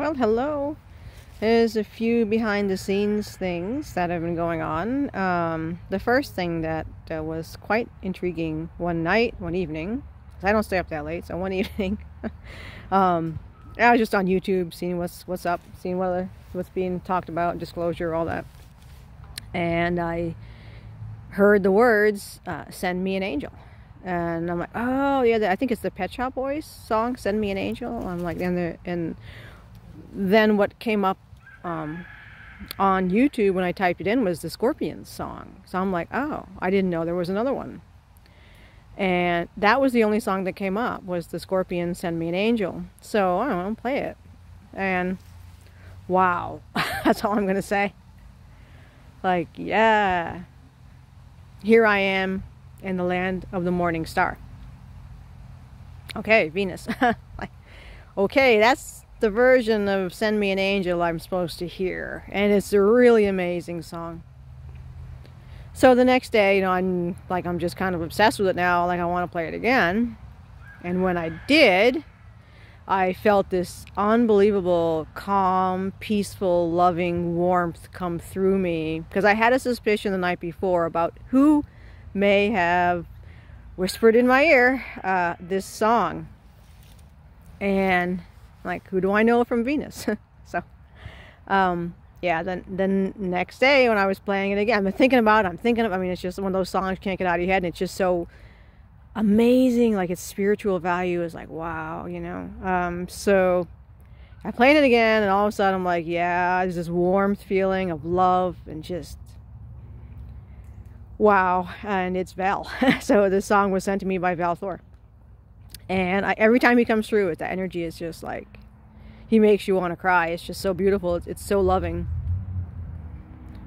Well, hello. There's a few behind the scenes things that have been going on. The first thing that was quite intriguing one evening, 'cause I don't stay up that late, so one evening, I was just on YouTube seeing what's up, seeing what's being talked about, disclosure, all that. And I heard the words, "Send me an angel." And I'm like, oh yeah, I think it's the Pet Shop Boys song, "Send Me an Angel." I'm like, and then what came up on YouTube when I typed it in was the Scorpions song. So I'm like, oh, I didn't know there was another one. And that was the only song that came up, was the Scorpions' "Send Me an Angel." So I don't know, play it. And wow, that's all I'm gonna say. Like, yeah, here I am in the land of the morning star. Okay, Venus. Like, okay, that's the version of "Send Me an Angel" I'm supposed to hear, and it's a really amazing song. So the next day, I'm just kind of obsessed with it now. Like, I want to play it again. And when I did, I felt this unbelievable, calm, peaceful, loving warmth come through me, because I had a suspicion the night before about who may have whispered in my ear this song. And like, who do I know from Venus? So, yeah, then next day when I was playing it again, I'm thinking about it, it's just one of those songs you can't get out of your head, and it's just so amazing. Like, its spiritual value is like, wow, so I played it again, and all of a sudden I'm like, yeah, there's this warmth feeling of love and just wow. And it's Val. So this song was sent to me by Val Thor. And every time he comes through, that energy is just like, he makes you want to cry. It's just so beautiful. It's so loving.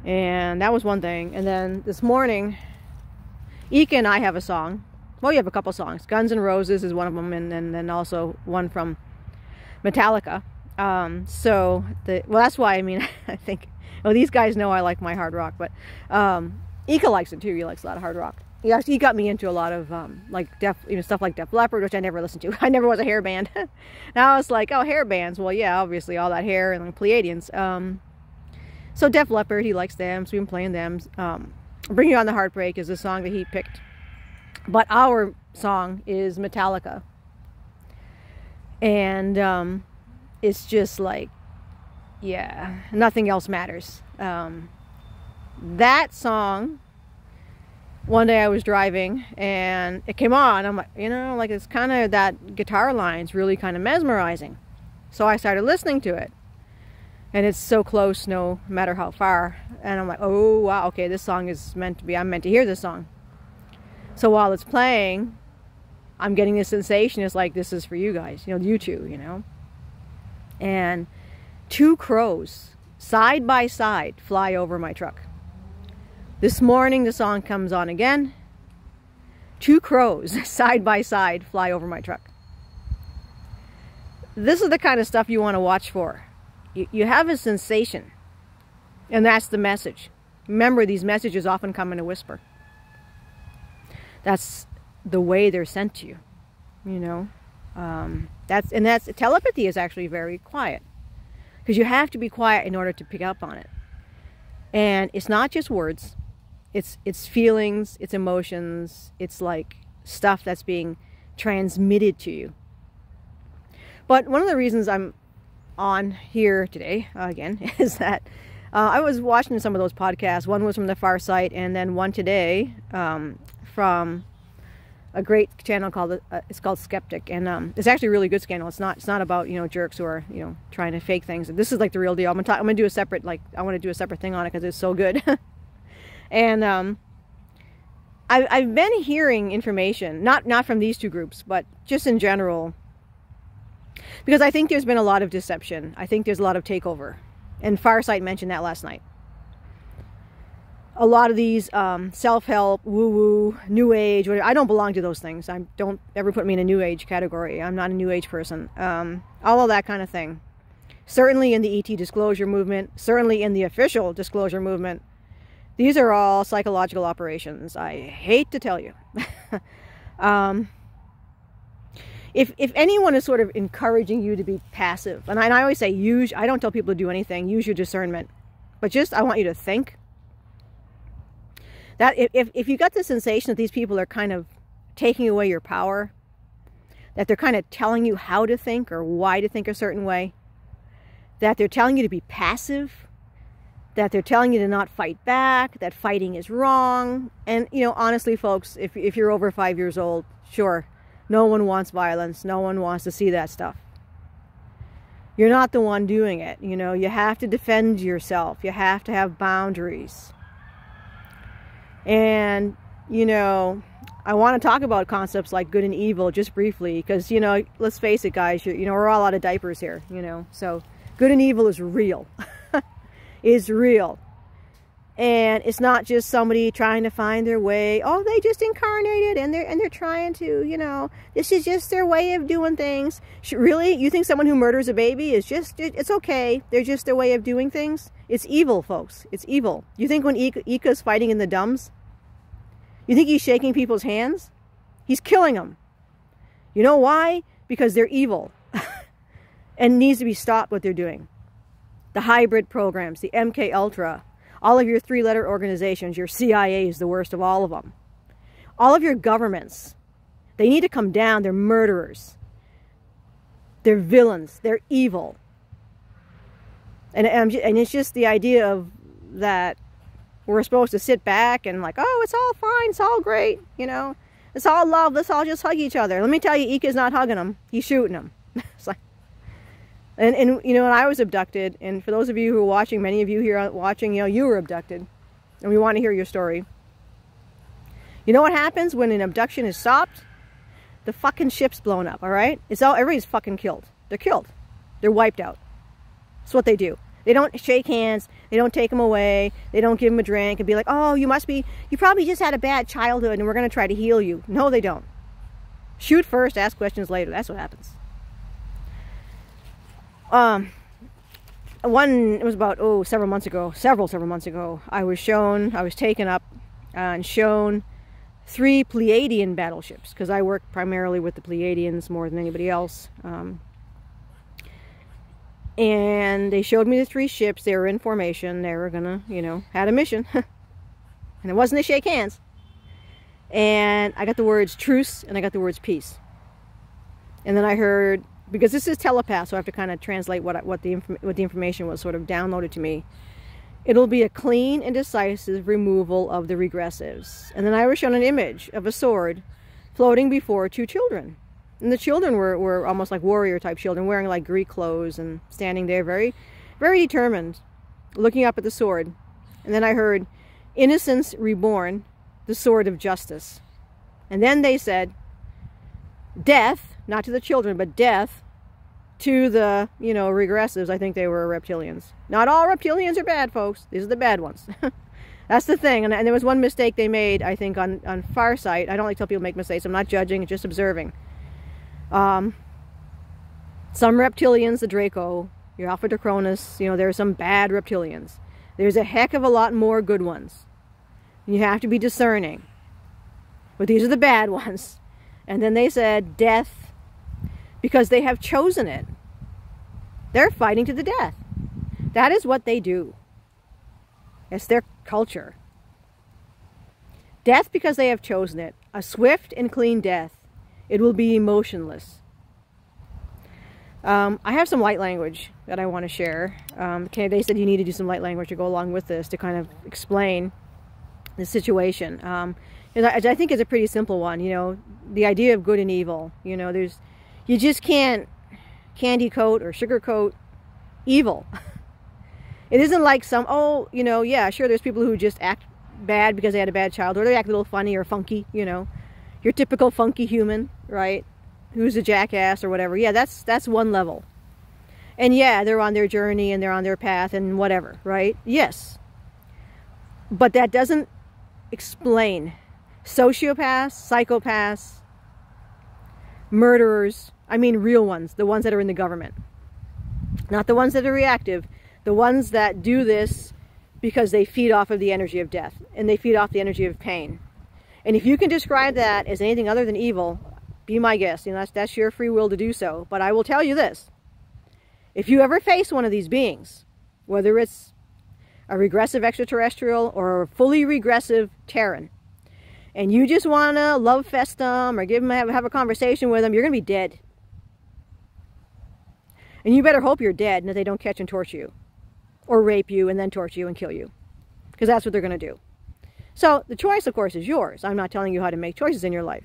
And that was one thing. And then this morning, Ika and I have a song. Well, you have a couple songs. Guns N' Roses is one of them, and then also one from Metallica. That's why, I think, these guys know I like my hard rock, but Ika likes it too. He likes a lot of hard rock. He got me into a lot of stuff like Def Leppard, which I never listened to. I never was a hair band. Now it's like, oh, hair bands. Well, yeah, obviously all that hair and Pleiadians. So Def Leppard, he likes them, so we've been playing them. Bring You On the Heartbreak is the song that he picked. But our song is Metallica. And it's just like, yeah, nothing else matters. That song, one day I was driving and it came on. I'm like, it's kind of, that guitar line's really kind of mesmerizing. So I started listening to it. And it's so close no matter how far. And I'm like, oh wow, okay, this song is meant to be, I'm meant to hear this song. So while it's playing, I'm getting this sensation. It's like, this is for you guys, you two, And two crows, side by side, fly over my truck. This morning, the song comes on again. Two crows, side by side, fly over my truck. This is the kind of stuff you want to watch for. You have a sensation, and that's the message. Remember, these messages often come in a whisper. That's the way they're sent to you, That's telepathy is actually very quiet, because you have to be quiet in order to pick up on it. And it's not just words. It's feelings, it's emotions, it's like stuff that's being transmitted to you. But one of the reasons I'm on here today, again, is that I was watching some of those podcasts. One was from The Far Site, and then one today from a great channel called it's called Skeptic, and it's actually a really good channel. It's not about jerks who are trying to fake things. This is like the real deal. I'm gonna do a separate I want to do a separate thing on it because it's so good. And I've been hearing information, not from these two groups, but just in general, because I think there's been a lot of deception. I think there's a lot of takeover, and Farsight mentioned that last night. A lot of these self-help, woo-woo, new age, whatever, I don't belong to those things. Don't ever put me in a new age category. I'm not a new age person. All of that kind of thing. Certainly in the ET disclosure movement, certainly in the official disclosure movement, these are all psychological operations. I hate to tell you. if anyone is sort of encouraging you to be passive, and I always say I don't tell people to do anything, use your discernment, but just I want you to think. That if you got the sensation that these people are kind of taking away your power, that they're kind of telling you how to think or why to think a certain way, that they're telling you to be passive, that they're telling you to not fight back, that fighting is wrong. And, you know, honestly, folks, if you're over 5 years old, sure, no one wants violence. No one wants to see that stuff. You're not the one doing it. You know, you have to defend yourself. You have to have boundaries. And, you know, I want to talk about concepts like good and evil just briefly because, you know, let's face it, guys, you know, we're all out of diapers here, you know. So good and evil is real. Is real. And it's not just somebody trying to find their way. Oh, they just incarnated and they're trying to, you know, this is just their way of doing things. Really? You think someone who murders a baby is just, it's okay. They're just their way of doing things? It's evil, folks. It's evil. You think when Ika's fighting in the Dums, you think he's shaking people's hands? He's killing them. You know why? Because they're evil. And needs to be stopped what they're doing. The hybrid programs, the MK Ultra, all of your three-letter organizations, your CIA is the worst of all of them. All of your governments, they need to come down. They're murderers. They're villains. They're evil. And it's just the idea of that we're supposed to sit back and like, oh, it's all fine. It's all great. You know, it's all love. Let's all just hug each other. Let me tell you, Ika's not hugging him. He's shooting him. It's like, and you know, when I was abducted, and for those of you who are watching, many of you here watching, you know, you were abducted, and we want to hear your story. You know what happens when an abduction is stopped? The fucking ship's blown up, all right? Everybody's fucking killed. They're killed. They're wiped out. That's what they do. They don't shake hands. They don't take them away. They don't give them a drink and be like, oh, you probably just had a bad childhood and we're going to try to heal you. No, they don't. Shoot first, ask questions later. That's what happens. It was about, several months ago, I was taken up and shown 3 Pleiadian battleships, because I work primarily with the Pleiadians more than anybody else. And they showed me the 3 ships. They were in formation. They were gonna, you know, had a mission. And it wasn't to shake hands. And I got the words truce and I got the words peace. And then I heard, because this is telepath, so I have to kind of translate what the information was sort of downloaded to me. It'll be a clean and decisive removal of the regressives. And then I was shown an image of a sword floating before 2 children. And the children were almost like warrior type children, wearing like Greek clothes and standing there very, very determined, looking up at the sword. And then I heard, innocence reborn, the sword of justice. And then they said, death, not to the children, but death to the, you know, regressives. I think they were reptilians. Not all reptilians are bad, folks. These are the bad ones. That's the thing. And there was one mistake they made, I think, on Farsight. I don't like to tell people make mistakes. I'm not judging, just observing. Some reptilians, the Draco, your Alpha Dacronus, you know, there are some bad reptilians. There's a heck of a lot more good ones. You have to be discerning. But these are the bad ones. And then they said death, because they have chosen it. They're fighting to the death. That is what they do. It's their culture. Death because they have chosen it. A swift and clean death. It will be emotionless. I have some light language that I want to share. Okay, they said you need to do some light language to go along with this to kind of explain the situation. I think it's a pretty simple one. You know, the idea of good and evil. You know, you just can't candy coat or sugar coat evil. It isn't like you know, yeah, sure, there's people who just act bad because they had a bad childhood, or they act a little funny or funky, you know. Your typical funky human, right? Who's a jackass or whatever. Yeah, that's one level. And yeah, they're on their journey and they're on their path and whatever, right? Yes. But that doesn't explain sociopaths, psychopaths, murderers. I mean real ones, the ones that are in the government. Not the ones that are reactive. The ones that do this because they feed off of the energy of death. And they feed off the energy of pain. And if you can describe that as anything other than evil, Be my guest. You know, that's your free will to do so. But I will tell you this. If you ever face one of these beings, whether it's a regressive extraterrestrial or a fully regressive Terran, and you just want to love fest them or have a conversation with them, you're going to be dead. And you better hope you're dead and that they don't catch and torture you. Or rape you and then torture you and kill you. Because that's what they're going to do. So the choice, of course, is yours. I'm not telling you how to make choices in your life.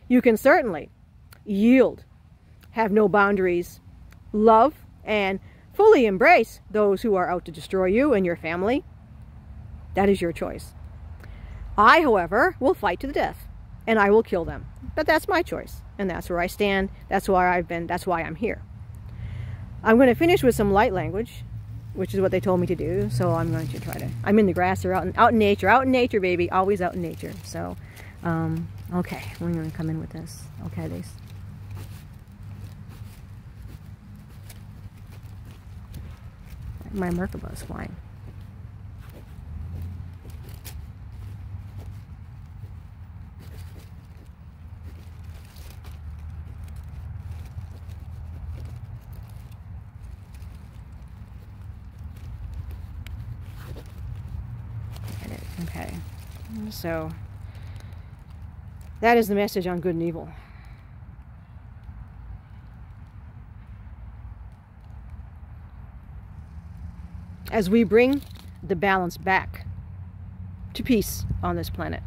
You can certainly yield, have no boundaries, love, and fully embrace those who are out to destroy you and your family. That is your choice. I, however, will fight to the death, and I will kill them. But that's my choice, and that's where I stand. That's where I've been. That's why I'm here. I'm going to finish with some light language, which is what they told me to do. So I'm going to try to. I'm in the grass or out in nature, baby. Always out in nature. So, okay, we're going to come in with this. Okay, this. My Merkaba is flying. Okay, so that is the message on good and evil. As we bring the balance back to peace on this planet.